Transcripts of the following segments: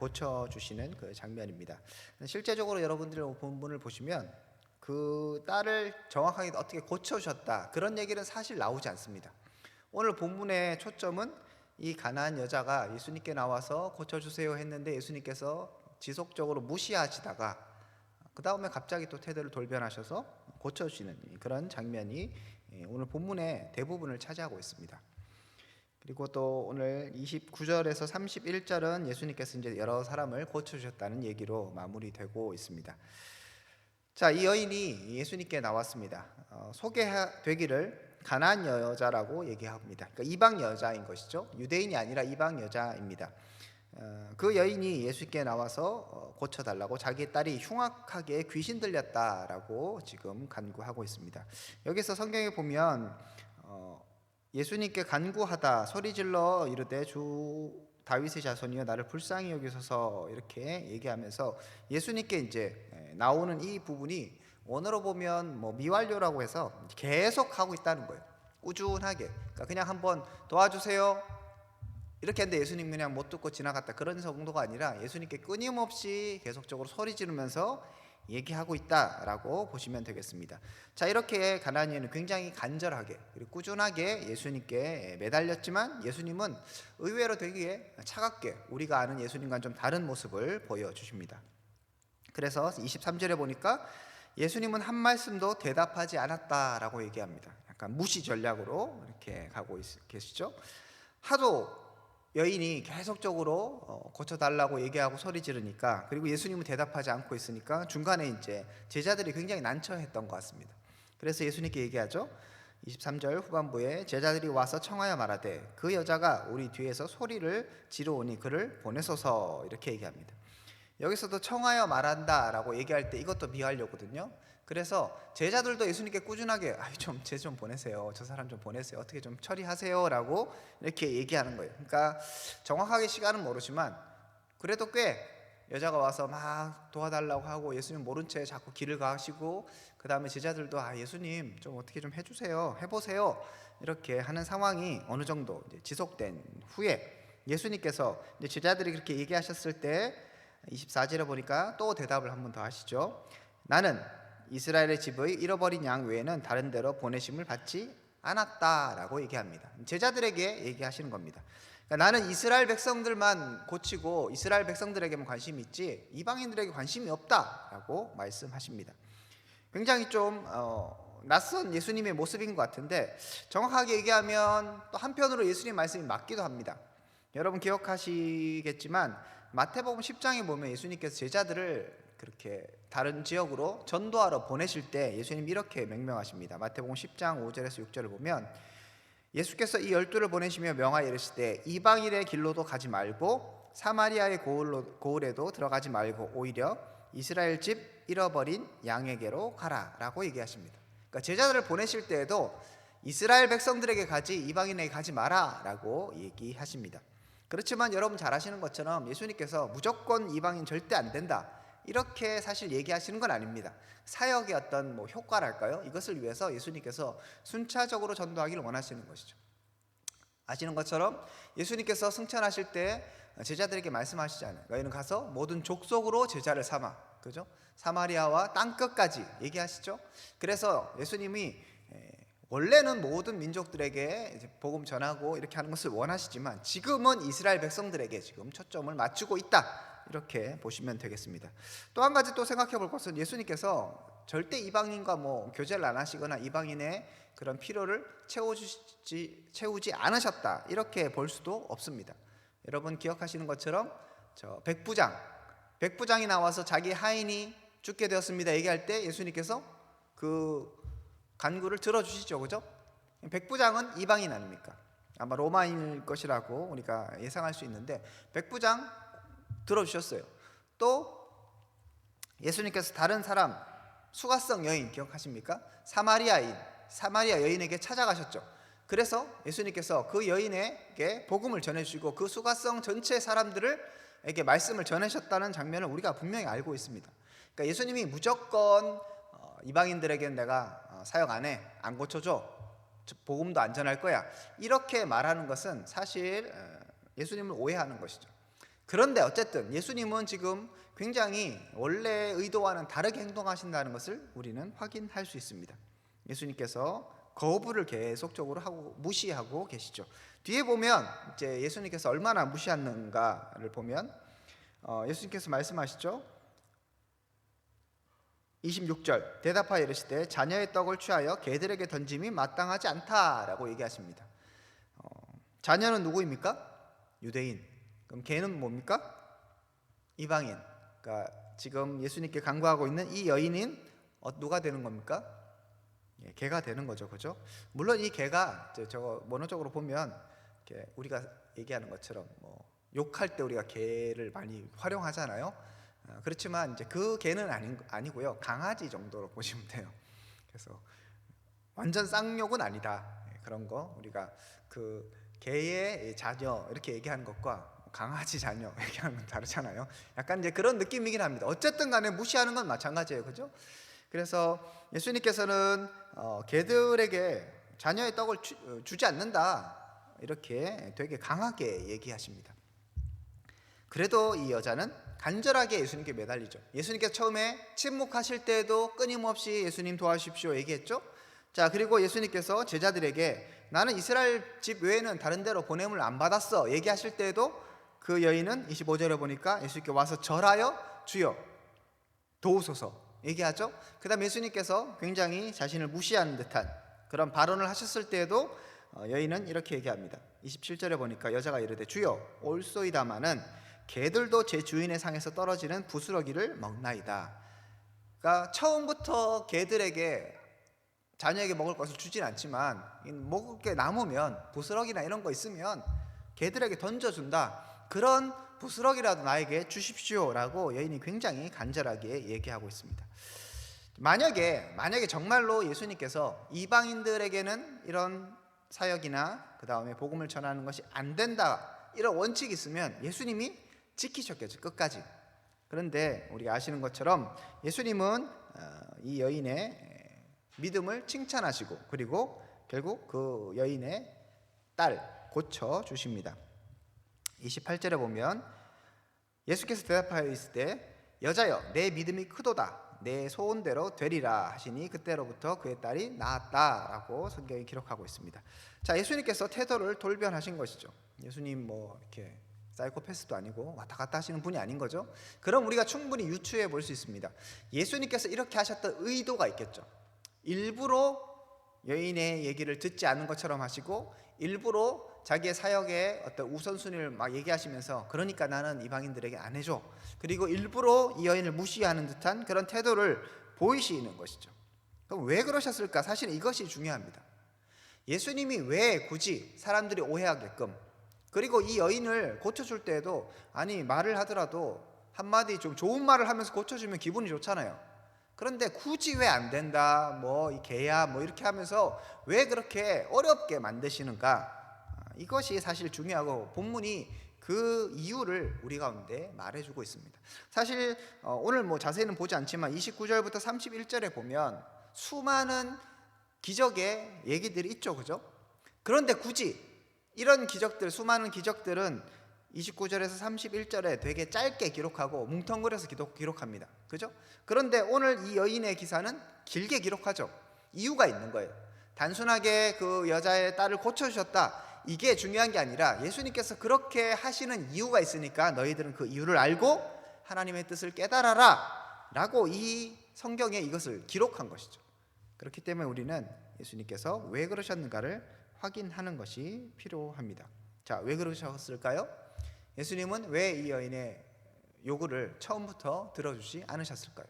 고쳐주시는 그 장면입니다. 실제적으로 여러분들이 본문을 보시면 그 딸을 정확하게 어떻게 고쳐주셨다 그런 얘기는 사실 나오지 않습니다. 오늘 본문의 초점은 이 가나안 여자가 예수님께 나와서 고쳐주세요 했는데 예수님께서 지속적으로 무시하시다가 그 다음에 갑자기 또 태도를 돌변하셔서 고쳐주시는 그런 장면이 오늘 본문의 대부분을 차지하고 있습니다. 그리고 또 오늘 29절에서 31절은 예수님께서 이제 여러 사람을 고쳐주셨다는 얘기로 마무리되고 있습니다. 자, 이 여인이 예수님께 나왔습니다. 소개되기를 가나안 여자라고 얘기합니다. 그러니까 이방 여자인 것이죠. 유대인이 아니라 이방 여자입니다. 그 여인이 예수님께 나와서 고쳐달라고 자기 딸이 흉악하게 귀신 들렸다라고 지금 간구하고 있습니다. 여기서 성경에 보면 예수님께 간구하다 소리질러 이르되 주 다윗의 자손이여 나를 불쌍히 여기소서 이렇게 얘기하면서 예수님께 이제 나오는 이 부분이 원어로 보면 뭐 미완료라고 해서 계속 하고 있다는 거예요. 꾸준하게. 그러니까 그냥 한번 도와주세요 이렇게 했는데 예수님 그냥 못 듣고 지나갔다 그런 정도가 아니라 예수님께 끊임없이 계속적으로 소리 지르면서 얘기하고 있다라고 보시면 되겠습니다. 자, 이렇게 가나안 여인은 굉장히 간절하게 그리고 꾸준하게 예수님께 매달렸지만 예수님은 의외로 되게 차갑게 우리가 아는 예수님과는 좀 다른 모습을 보여주십니다. 그래서 23절에 보니까 예수님은 한 말씀도 대답하지 않았다라고 얘기합니다. 약간 무시 전략으로 이렇게 가고 계시죠. 하도 여인이 계속적으로 고쳐달라고 얘기하고 소리 지르니까 그리고 예수님은 대답하지 않고 있으니까 중간에 이제 제자들이 굉장히 난처했던 것 같습니다. 그래서 예수님께 얘기하죠. 23절 후반부에 제자들이 와서 청하여 말하되 그 여자가 우리 뒤에서 소리를 지르오니 그를 보내소서 이렇게 얘기합니다. 여기서도 청하여 말한다라고 얘기할 때 이것도 미완료거든요. 그래서 제자들도 예수님께 꾸준하게 쟤 좀 보내세요. 저 사람 좀 보내세요. 어떻게 좀 처리하세요라고 이렇게 얘기하는 거예요. 그러니까 정확하게 시간은 모르지만 그래도 꽤 여자가 와서 막 도와달라고 하고 예수님 모른 채 자꾸 길을 가시고 그 다음에 제자들도 예수님 좀 어떻게 좀 해주세요. 해보세요. 이렇게 하는 상황이 어느 정도 이제 지속된 후에 예수님께서 이제 제자들이 그렇게 얘기하셨을 때 24절에 보니까 또 대답을 한 번 더 하시죠. 나는 이스라엘의 집의 잃어버린 양 외에는 다른 데로 보내심을 받지 않았다라고 얘기합니다. 제자들에게 얘기하시는 겁니다. 그러니까 나는 이스라엘 백성들만 고치고 이스라엘 백성들에게만 관심이 있지 이방인들에게 관심이 없다라고 말씀하십니다. 굉장히 좀 낯선 예수님의 모습인 것 같은데 정확하게 얘기하면 또 한편으로 예수님 말씀이 맞기도 합니다. 여러분 기억하시겠지만 마태복음 10장에 보면 예수님께서 제자들을 그렇게 다른 지역으로 전도하러 보내실 때 예수님 이렇게 명령하십니다. 마태복음 10장 5절에서 6절을 보면 예수께서 이 12를 보내시며 명하여 이르시되 이방인의 길로도 가지 말고 사마리아의 고을에도 들어가지 말고 오히려 이스라엘 집 잃어버린 양에게로 가라라고 얘기하십니다. 그러니까 제자들을 보내실 때에도 이스라엘 백성들에게 가지 이방인에게 가지 마라라고 얘기하십니다. 그렇지만 여러분 잘 아시는 것처럼 예수님께서 무조건 이방인 절대 안 된다 이렇게 사실 얘기하시는 건 아닙니다. 사역의 어떤 효과랄까요? 이것을 위해서 예수님께서 순차적으로 전도하기를 원하시는 것이죠. 아시는 것처럼 예수님께서 승천하실 때 제자들에게 말씀하시잖아요. 너희는 가서 모든 족속으로 제자를 삼아, 그죠? 사마리아와 땅 끝까지 얘기하시죠. 그래서 예수님이 원래는 모든 민족들에게 복음 전하고 이렇게 하는 것을 원하시지만 지금은 이스라엘 백성들에게 지금 초점을 맞추고 있다. 이렇게 보시면 되겠습니다. 또 한 가지 또 생각해 볼 것은 예수님께서 절대 이방인과 교제를 안 하시거나 이방인의 그런 필요를 채우지 않으셨다. 이렇게 볼 수도 없습니다. 여러분 기억하시는 것처럼 백부장이 나와서 자기 하인이 죽게 되었습니다. 얘기할 때 예수님께서 그 간구를 들어주시죠. 그죠? 백부장은 이방인 아닙니까? 아마 로마인일 것이라고 우리가 예상할 수 있는데 백부장 들어주셨어요. 또 예수님께서 다른 사람 수가성 여인 기억하십니까? 사마리아 여인에게 찾아가셨죠. 그래서 예수님께서 그 여인에게 복음을 전해주시고 그 수가성 전체 사람들에게 말씀을 전하셨다는 장면을 우리가 분명히 알고 있습니다. 그러니까 예수님이 무조건 이방인들에게는 내가 사역 안 해, 안 고쳐줘, 복음도 안 전할 거야 이렇게 말하는 것은 사실 예수님을 오해하는 것이죠. 그런데 어쨌든 예수님은 지금 굉장히 원래 의도와는 다르게 행동하신다는 것을 우리는 확인할 수 있습니다. 예수님께서 거부를 계속적으로 하고 무시하고 계시죠. 뒤에 보면 이제 예수님께서 얼마나 무시하는가를 보면 예수님께서 말씀하시죠. 26절 대답하여 이르시되 자녀의 떡을 취하여 개들에게 던짐이 마땅하지 않다라고 얘기하십니다. 자녀는 누구입니까? 유대인. 그럼 개는 뭡니까? 이방인. 그러니까 지금 예수님께 간구하고 있는 이 여인인 누가 되는 겁니까? 개가 되는 거죠, 그죠? 물론 이 개가 저거 원어적으로 보면 우리가 얘기하는 것처럼 뭐 욕할 때 우리가 개를 많이 활용하잖아요. 그렇지만 이제 그 개는 아니고요, 강아지 정도로 보시면 돼요. 그래서 완전 쌍욕은 아니다. 그런 거 우리가 그 개의 자녀 이렇게 얘기하는 것과 강아지 자녀 얘기하는 건 다르잖아요. 약간 이제 그런 느낌이긴 합니다. 어쨌든 간에 무시하는 건 마찬가지예요, 그죠? 그래서 예수님께서는 개들에게 자녀의 떡을 주지 않는다 이렇게 되게 강하게 얘기하십니다. 그래도 이 여자는 간절하게 예수님께 매달리죠. 예수님께서 처음에 침묵하실 때도 끊임없이 예수님 도와주십시오 얘기했죠. 자, 그리고 예수님께서 제자들에게 나는 이스라엘 집 외에는 다른 데로 보냄을 안 받았어 얘기하실 때도 그 여인은 25절에 보니까 예수님께 와서 절하여 주여 도우소서 얘기하죠. 그 다음 예수님께서 굉장히 자신을 무시하는 듯한 그런 발언을 하셨을 때에도 여인은 이렇게 얘기합니다. 27절에 보니까 여자가 이르되 주여 올소이다마는 개들도 제 주인의 상에서 떨어지는 부스러기를 먹나이다. 그러니까 처음부터 개들에게 자녀에게 먹을 것을 주진 않지만 먹을 게 남으면 부스러기나 이런 거 있으면 개들에게 던져준다. 그런 부스러기라도 나에게 주십시오라고 여인이 굉장히 간절하게 얘기하고 있습니다. 만약에 정말로 예수님께서 이방인들에게는 이런 사역이나 그 다음에 복음을 전하는 것이 안 된다 이런 원칙이 있으면 예수님이 지키셨겠죠, 끝까지. 그런데 우리가 아시는 것처럼 예수님은 이 여인의 믿음을 칭찬하시고 그리고 결국 그 여인의 딸 고쳐 주십니다. 28절에 보면 예수께서 대답하여 이르시되 여자여 내 믿음이 크도다 내 소원대로 되리라 하시니 그때로부터 그의 딸이 나았다라고 성경이 기록하고 있습니다. 자, 예수님께서 태도를 돌변하신 것이죠. 예수님 뭐 이렇게 사이코패스도 아니고 왔다 갔다 하시는 분이 아닌 거죠. 그럼 우리가 충분히 유추해 볼 수 있습니다. 예수님께서 이렇게 하셨던 의도가 있겠죠. 일부러 여인의 얘기를 듣지 않은 것처럼 하시고 일부러 자기의 사역의 어떤 우선순위를 막 얘기하시면서 그러니까 나는 이방인들에게 안 해줘. 그리고 일부러 이 여인을 무시하는 듯한 그런 태도를 보이시는 것이죠. 그럼 왜 그러셨을까? 사실 이것이 중요합니다. 예수님이 왜 굳이 사람들이 오해하게끔 그리고 이 여인을 고쳐줄 때에도 아니 말을 하더라도 한마디 좀 좋은 말을 하면서 고쳐주면 기분이 좋잖아요. 그런데 굳이 왜 안 된다 뭐 이 개야 뭐 이렇게 하면서 왜 그렇게 어렵게 만드시는가, 이것이 사실 중요하고 본문이 그 이유를 우리 가운데 말해주고 있습니다. 사실 오늘 뭐 자세히는 보지 않지만 29절부터 31절에 보면 수많은 기적의 얘기들이 있죠, 그죠? 그런데 굳이 이런 기적들, 수많은 기적들은 29절에서 31절에 되게 짧게 기록하고 뭉텅그려서 기록합니다. 그죠? 그런데 오늘 이 여인의 기사는 길게 기록하죠. 이유가 있는 거예요. 단순하게 그 여자의 딸을 고쳐주셨다, 이게 중요한 게 아니라 예수님께서 그렇게 하시는 이유가 있으니까 너희들은 그 이유를 알고 하나님의 뜻을 깨달아라 라고 이 성경에 이것을 기록한 것이죠. 그렇기 때문에 우리는 예수님께서 왜 그러셨는가를 확인하는 것이 필요합니다. 자, 왜 그러셨을까요? 예수님은 왜 이 여인의 요구를 처음부터 들어주지 않으셨을까요?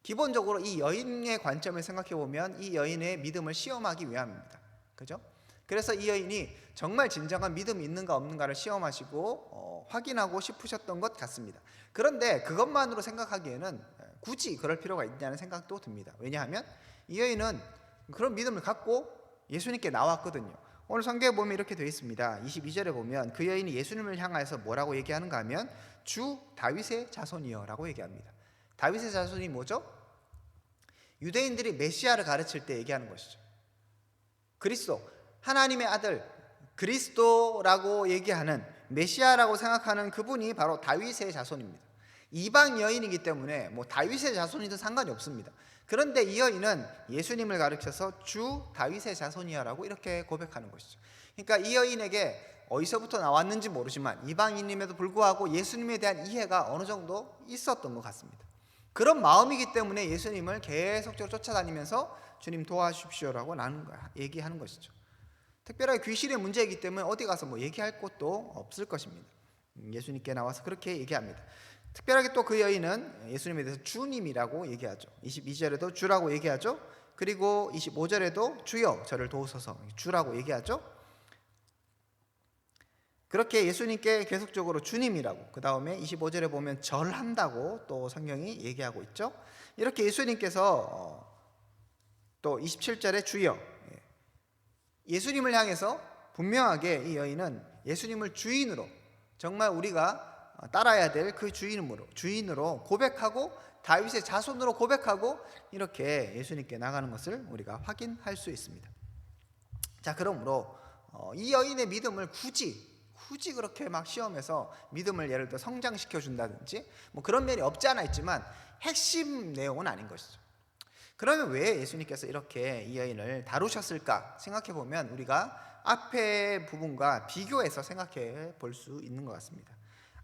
기본적으로 이 여인의 관점을 생각해 보면 이 여인의 믿음을 시험하기 위함입니다. 그죠? 그래서 이 여인이 정말 진정한 믿음이 있는가 없는가를 시험하시고 확인하고 싶으셨던 것 같습니다. 그런데 그것만으로 생각하기에는 굳이 그럴 필요가 있냐는 생각도 듭니다. 왜냐하면 이 여인은 그런 믿음을 갖고 예수님께 나왔거든요. 오늘 성경에 보면 이렇게 되어 있습니다. 22절에 보면 그 여인이 예수님을 향하여서 뭐라고 얘기하는가 하면 주 다윗의 자손이여 라고 얘기합니다. 다윗의 자손이 뭐죠? 유대인들이 메시아를 가르칠 때 얘기하는 것이죠. 그리스도, 하나님의 아들 그리스도라고 얘기하는 메시아라고 생각하는 그분이 바로 다윗의 자손입니다. 이방 여인이기 때문에 뭐 다윗의 자손이든 상관이 없습니다. 그런데 이 여인은 예수님을 가르쳐서 주 다윗의 자손이야라고 이렇게 고백하는 것이죠. 그러니까 이 여인에게 어디서부터 나왔는지 모르지만 이방인임에도 불구하고 예수님에 대한 이해가 어느 정도 있었던 것 같습니다. 그런 마음이기 때문에 예수님을 계속적으로 쫓아다니면서 주님 도와주십시오라고 얘기하는 것이죠. 특별하게 귀신의 문제이기 때문에 어디 가서 뭐 얘기할 곳도 없을 것입니다. 예수님께 나와서 그렇게 얘기합니다. 특별하게 또 그 여인은 예수님에 대해서 주님이라고 얘기하죠. 22절에도 주라고 얘기하죠. 그리고 25절에도 주여 저를 도우소서 주라고 얘기하죠. 그렇게 예수님께 계속적으로 주님이라고, 그 다음에 25절에 보면 절한다고 또 성경이 얘기하고 있죠. 이렇게 예수님께서 또 27절에 주여, 예수님을 향해서 분명하게 이 여인은 예수님을 주인으로, 정말 우리가 따라야 될 그 주인으로 고백하고 다윗의 자손으로 고백하고 이렇게 예수님께 나가는 것을 우리가 확인할 수 있습니다. 자, 그러므로 이 여인의 믿음을 굳이 그렇게 막 시험해서 믿음을 예를 들어 성장시켜 준다든지 뭐 그런 면이 없지 않아 있지만 핵심 내용은 아닌 것이죠. 그러면 왜 예수님께서 이렇게 이 여인을 다루셨을까 생각해 보면 우리가 앞에 부분과 비교해서 생각해 볼 수 있는 것 같습니다.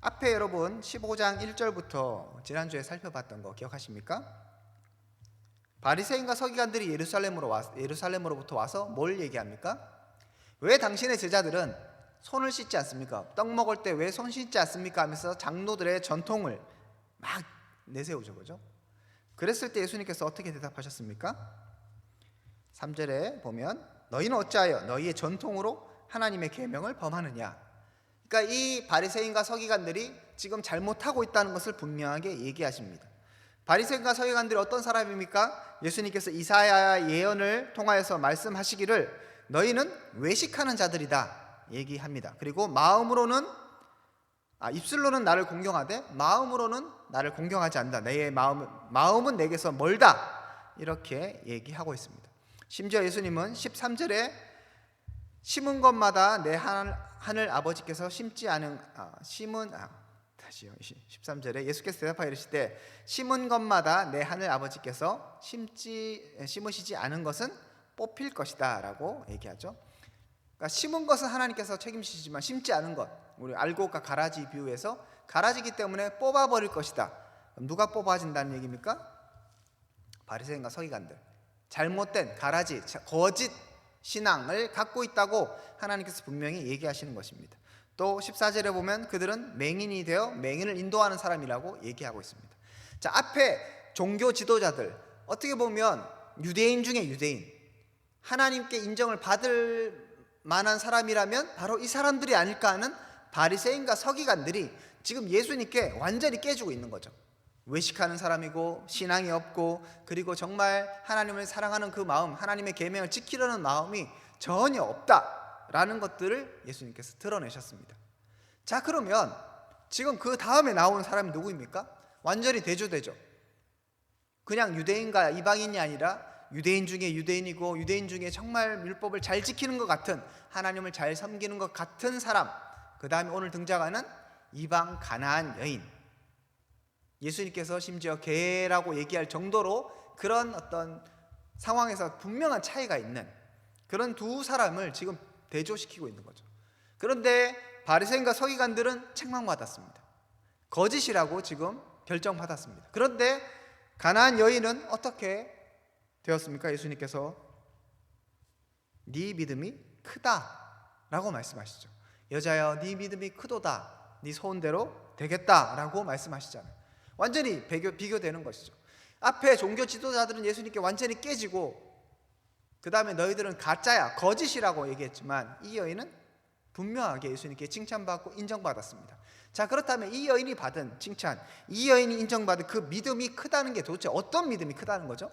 앞에 여러분 15장 1절부터 지난주에 살펴봤던 거 기억하십니까? 바리새인과 서기관들이 예루살렘으로부터 와서 뭘 얘기합니까? 왜 당신의 제자들은 손을 씻지 않습니까? 떡 먹을 때 왜 손 씻지 않습니까? 하면서 장로들의 전통을 막 내세우죠. 그죠? 그랬을 때 예수님께서 어떻게 대답하셨습니까? 3절에 보면 너희는 어찌하여 너희의 전통으로 하나님의 계명을 범하느냐. 그러니까 이 바리새인과 서기관들이 지금 잘못하고 있다는 것을 분명하게 얘기하십니다. 바리새인과 서기관들이 어떤 사람입니까? 예수님께서 이사야 예언을 통하여서 말씀하시기를 너희는 외식하는 자들이다 얘기합니다. 그리고 입술로는 나를 공경하되 마음으로는 나를 공경하지 않는다. 내 마음은 내게서 멀다. 이렇게 얘기하고 있습니다. 심지어 예수님은 13절에 심은 것마다 내 하늘 아버지께서 심지 않은 13절에 예수께서 대답하여 이르시되 심은 것마다 내 하늘 아버지께서 심으시지 않은 것은 뽑힐 것이다 라고 얘기하죠. 그러니까 심은 것은 하나님께서 책임지시지만 심지 않은 것, 우리 알곡과 가라지 비유해서 가라지기 때문에 뽑아버릴 것이다. 누가 뽑아진다는 얘기입니까? 바리새인과 서기관들, 잘못된 가라지, 거짓 신앙을 갖고 있다고 하나님께서 분명히 얘기하시는 것입니다. 또 14절에 보면 그들은 맹인이 되어 맹인을 인도하는 사람이라고 얘기하고 있습니다. 자, 앞에 종교 지도자들, 어떻게 보면 유대인 중에 유대인, 하나님께 인정을 받을 만한 사람이라면 바로 이 사람들이 아닐까 하는 바리새인과 서기관들이 지금 예수님께 완전히 깨지고 있는 거죠. 외식하는 사람이고 신앙이 없고 그리고 정말 하나님을 사랑하는 그 마음, 하나님의 계명을 지키려는 마음이 전혀 없다라는 것들을 예수님께서 드러내셨습니다. 자, 그러면 지금 그 다음에 나오는 사람이 누구입니까? 완전히 대조되죠. 그냥 유대인과 이방인이 아니라 유대인 중에 유대인이고 유대인 중에 정말 율법을 잘 지키는 것 같은, 하나님을 잘 섬기는 것 같은 사람, 그 다음에 오늘 등장하는 이방 가나안 여인, 예수님께서 심지어 개라고 얘기할 정도로 그런 어떤 상황에서 분명한 차이가 있는 그런 두 사람을 지금 대조시키고 있는 거죠. 그런데 바리새인과 서기관들은 책망받았습니다. 거짓이라고 지금 결정받았습니다. 그런데 가나안 여인은 어떻게 되었습니까? 예수님께서 네 믿음이 크다라고 말씀하시죠. 여자여 네 믿음이 크도다, 네 소원대로 되겠다라고 말씀하시잖아요. 완전히 비교되는 것이죠. 앞에 종교 지도자들은 예수님께 완전히 깨지고 그 다음에 너희들은 가짜야, 거짓이라고 얘기했지만 이 여인은 분명하게 예수님께 칭찬받고 인정받았습니다. 자, 그렇다면 이 여인이 받은 칭찬, 이 여인이 인정받은 그 믿음이 크다는 게 도대체 어떤 믿음이 크다는 거죠?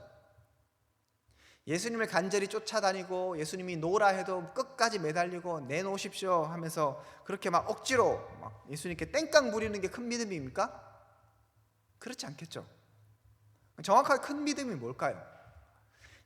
예수님을 간절히 쫓아다니고 예수님이 노라 해도 끝까지 매달리고 내놓으십시오 하면서 그렇게 막 억지로 막 예수님께 땡깡 부리는 게 큰 믿음입니까? 그렇지 않겠죠. 정확하게 큰 믿음이 뭘까요?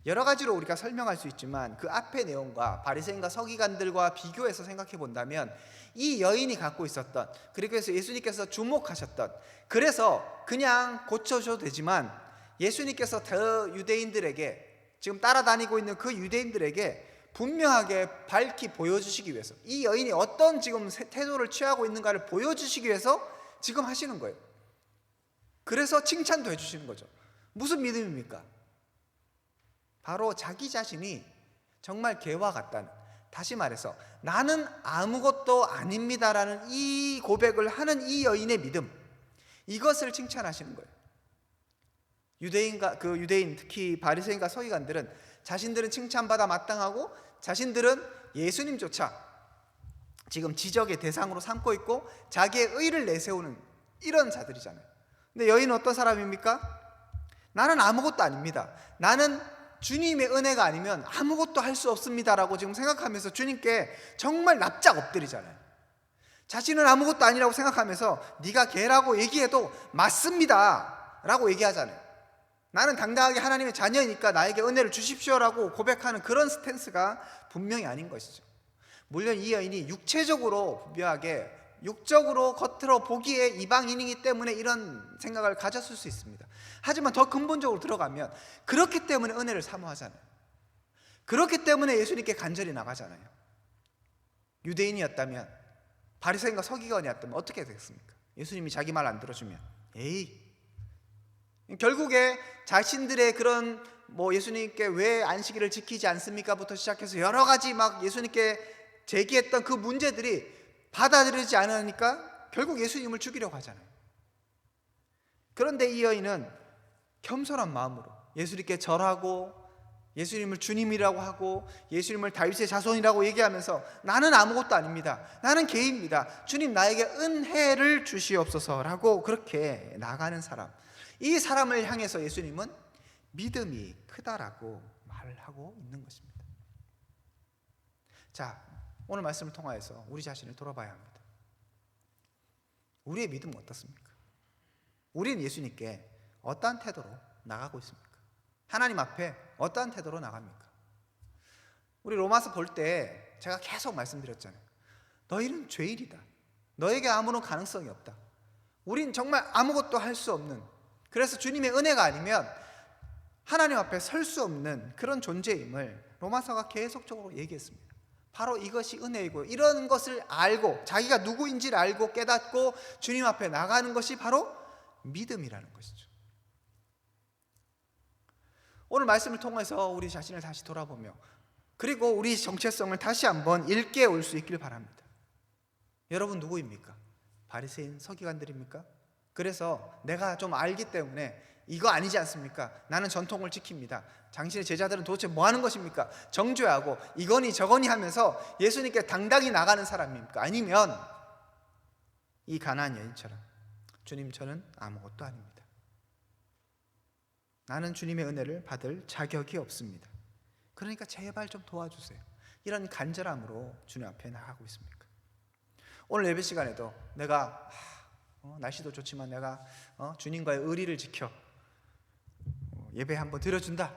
여러 가지로 우리가 설명할 수 있지만 그 앞의 내용과 바리새인과 서기관들과 비교해서 생각해 본다면 이 여인이 갖고 있었던, 그리고 해서 예수님께서 주목하셨던, 그래서 그냥 고쳐줘도 되지만 예수님께서 더 유대인들에게, 지금 따라다니고 있는 그 유대인들에게 분명하게 밝히 보여주시기 위해서, 이 여인이 어떤 지금 태도를 취하고 있는가를 보여주시기 위해서 지금 하시는 거예요. 그래서 칭찬도 해주시는 거죠. 무슨 믿음입니까? 바로 자기 자신이 정말 개와 같다는, 다시 말해서 나는 아무것도 아닙니다라는 이 고백을 하는 이 여인의 믿음, 이것을 칭찬하시는 거예요. 유대인, 특히 바리새인과 서기관들은 자신들은 칭찬받아 마땅하고 자신들은 예수님조차 지금 지적의 대상으로 삼고 있고 자기의 의를 내세우는 이런 자들이잖아요. 근데 여인은 어떤 사람입니까? 나는 아무것도 아닙니다, 나는 주님의 은혜가 아니면 아무것도 할 수 없습니다라고 지금 생각하면서 주님께 정말 납작 엎드리잖아요. 자신은 아무것도 아니라고 생각하면서 네가 개라고 얘기해도 맞습니다 라고 얘기하잖아요. 나는 당당하게 하나님의 자녀이니까 나에게 은혜를 주십시오라고 고백하는 그런 스탠스가 분명히 아닌 것이죠. 물론 이 여인이 육체적으로 분명하게, 육적으로 겉으로 보기에 이방인이기 때문에 이런 생각을 가졌을 수 있습니다. 하지만 더 근본적으로 들어가면 그렇기 때문에 은혜를 사모하잖아요. 그렇기 때문에 예수님께 간절히 나가잖아요. 유대인이었다면, 바리새인과 서기관이었다면 어떻게 되겠습니까? 예수님이 자기 말 안 들어주면 결국에 자신들의 그런 예수님께 왜 안식일을 지키지 않습니까? 부터 시작해서 여러 가지 막 예수님께 제기했던 그 문제들이 받아들이지 않으니까 결국 예수님을 죽이려고 하잖아요. 그런데 이 여인은 겸손한 마음으로 예수님께 절하고 예수님을 주님이라고 하고 예수님을 다윗의 자손이라고 얘기하면서 나는 아무것도 아닙니다, 나는 개입니다, 주님 나에게 은혜를 주시옵소서라고 그렇게 나가는 사람, 이 사람을 향해서 예수님은 믿음이 크다라고 말을 하고 있는 것입니다. 자, 오늘 말씀을 통하여서 우리 자신을 돌아봐야 합니다. 우리의 믿음은 어떻습니까? 우리는 예수님께 어떠한 태도로 나가고 있습니까? 하나님 앞에 어떠한 태도로 나갑니까? 우리 로마서 볼 때 제가 계속 말씀드렸잖아요. 너희는 죄인이다, 너에게 아무런 가능성이 없다, 우린 정말 아무것도 할 수 없는, 그래서 주님의 은혜가 아니면 하나님 앞에 설 수 없는 그런 존재임을 로마서가 계속적으로 얘기했습니다. 바로 이것이 은혜이고, 이런 것을 알고 자기가 누구인지를 알고 깨닫고 주님 앞에 나가는 것이 바로 믿음이라는 것이죠. 오늘 말씀을 통해서 우리 자신을 다시 돌아보며, 그리고 우리 정체성을 다시 한번 일깨울 수 있길 바랍니다. 여러분 누구입니까? 바리새인 서기관들입니까? 그래서 내가 좀 알기 때문에 이거 아니지 않습니까? 나는 전통을 지킵니다, 당신의 제자들은 도대체 뭐 하는 것입니까? 정죄하고 이거니 저거니 하면서 예수님께 당당히 나가는 사람입니까? 아니면 이 가나안 여인처럼 주님 저는 아무것도 아닙니다, 나는 주님의 은혜를 받을 자격이 없습니다, 그러니까 제발 좀 도와주세요, 이런 간절함으로 주님 앞에 나가고 있습니까? 오늘 예배 시간에도 내가 날씨도 좋지만 내가 주님과의 의리를 지켜 예배 한번 드려준다,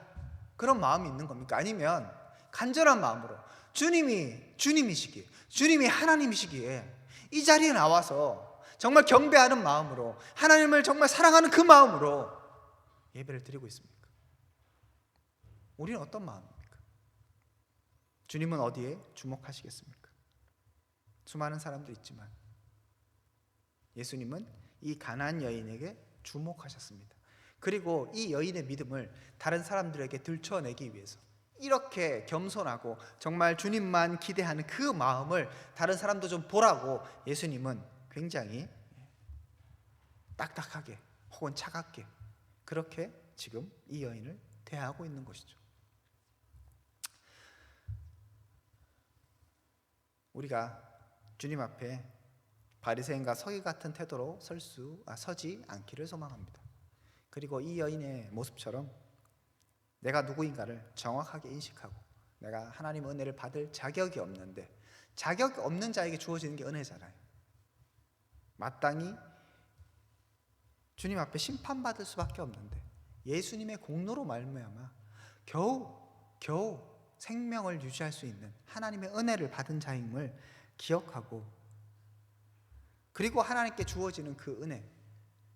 그런 마음이 있는 겁니까? 아니면 간절한 마음으로 주님이시기에, 주님이 하나님이시기에 이 자리에 나와서 정말 경배하는 마음으로, 하나님을 정말 사랑하는 그 마음으로 예배를 드리고 있습니까? 우리는 어떤 마음입니까? 주님은 어디에 주목하시겠습니까? 수많은 사람들이 있지만 예수님은 이 가나안 여인에게 주목하셨습니다. 그리고 이 여인의 믿음을 다른 사람들에게 들춰내기 위해서 이렇게 겸손하고 정말 주님만 기대하는 그 마음을 다른 사람도 좀 보라고 예수님은 굉장히 딱딱하게 혹은 차갑게 그렇게 지금 이 여인을 대하고 있는 것이죠. 우리가 주님 앞에 바리새인과 서기 같은 태도로 서지 않기를 소망합니다. 그리고 이 여인의 모습처럼 내가 누구인가를 정확하게 인식하고 내가 하나님의 은혜를 받을 자격이 없는데, 자격이 없는 자에게 주어지는 게 은혜잖아요. 마땅히 주님 앞에 심판받을 수밖에 없는데 예수님의 공로로 말미암아 겨우 생명을 유지할 수 있는 하나님의 은혜를 받은 자임을 기억하고, 그리고 하나님께 주어지는 그 은혜,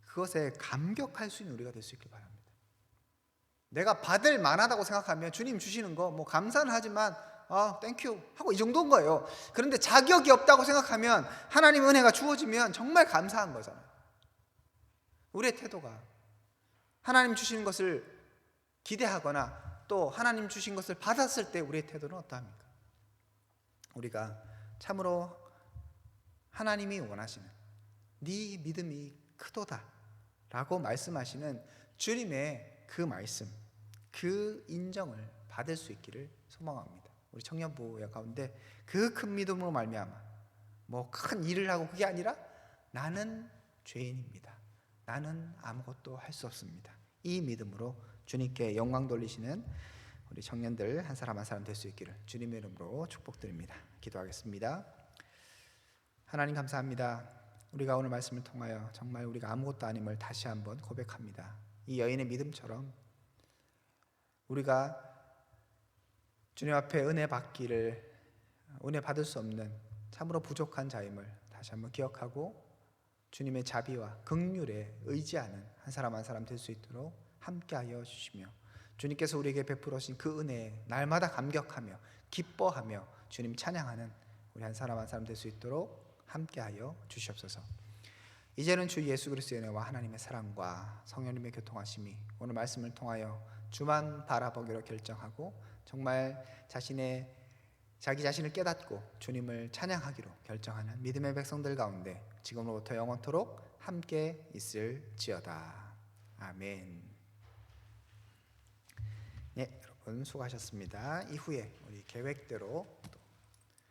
그것에 감격할 수 있는 우리가 될 수 있길 바랍니다. 내가 받을 만하다고 생각하면 주님 주시는 거 뭐 감사는 하지만 땡큐 하고 이 정도인 거예요. 그런데 자격이 없다고 생각하면 하나님 은혜가 주어지면 정말 감사한 거잖아요. 우리의 태도가 하나님 주시는 것을 기대하거나 또 하나님 주신 것을 받았을 때 우리의 태도는 어떠합니까? 우리가 참으로 하나님이 원하시는 네 믿음이 크도다 라고 말씀하시는 주님의 그 말씀, 그 인정을 받을 수 있기를 소망합니다. 우리 청년부 가운데 그 큰 믿음으로 말미암아 뭐 큰 일을 하고, 그게 아니라 나는 죄인입니다, 나는 아무것도 할 수 없습니다, 이 믿음으로 주님께 영광 돌리시는 우리 청년들 한 사람 한 사람 될 수 있기를 주님의 이름으로 축복드립니다. 기도하겠습니다. 하나님 감사합니다. 우리가 오늘 말씀을 통하여 정말 우리가 아무것도 아님을 다시 한번 고백합니다. 이 여인의 믿음처럼 우리가 주님 앞에 은혜 받을 수 없는 참으로 부족한 자임을 다시 한번 기억하고 주님의 자비와 긍휼에 의지하는 한 사람 한 사람 될 수 있도록 함께하여 주시며, 주님께서 우리에게 베풀어신 그 은혜에 날마다 감격하며 기뻐하며 주님 찬양하는 우리 한 사람 한 사람 될 수 있도록 함께하여 주시옵소서. 이제는 주 예수 그리스도의 은혜와 하나님의 사랑과 성령님의 교통하심이 오늘 말씀을 통하여 주만 바라보기로 결정하고 정말 자기 자신을 깨닫고 주님을 찬양하기로 결정하는 믿음의 백성들 가운데 지금으로부터 영원토록 함께 있을지어다. 아멘. 네, 여러분 수고하셨습니다. 이후에 우리 계획대로 또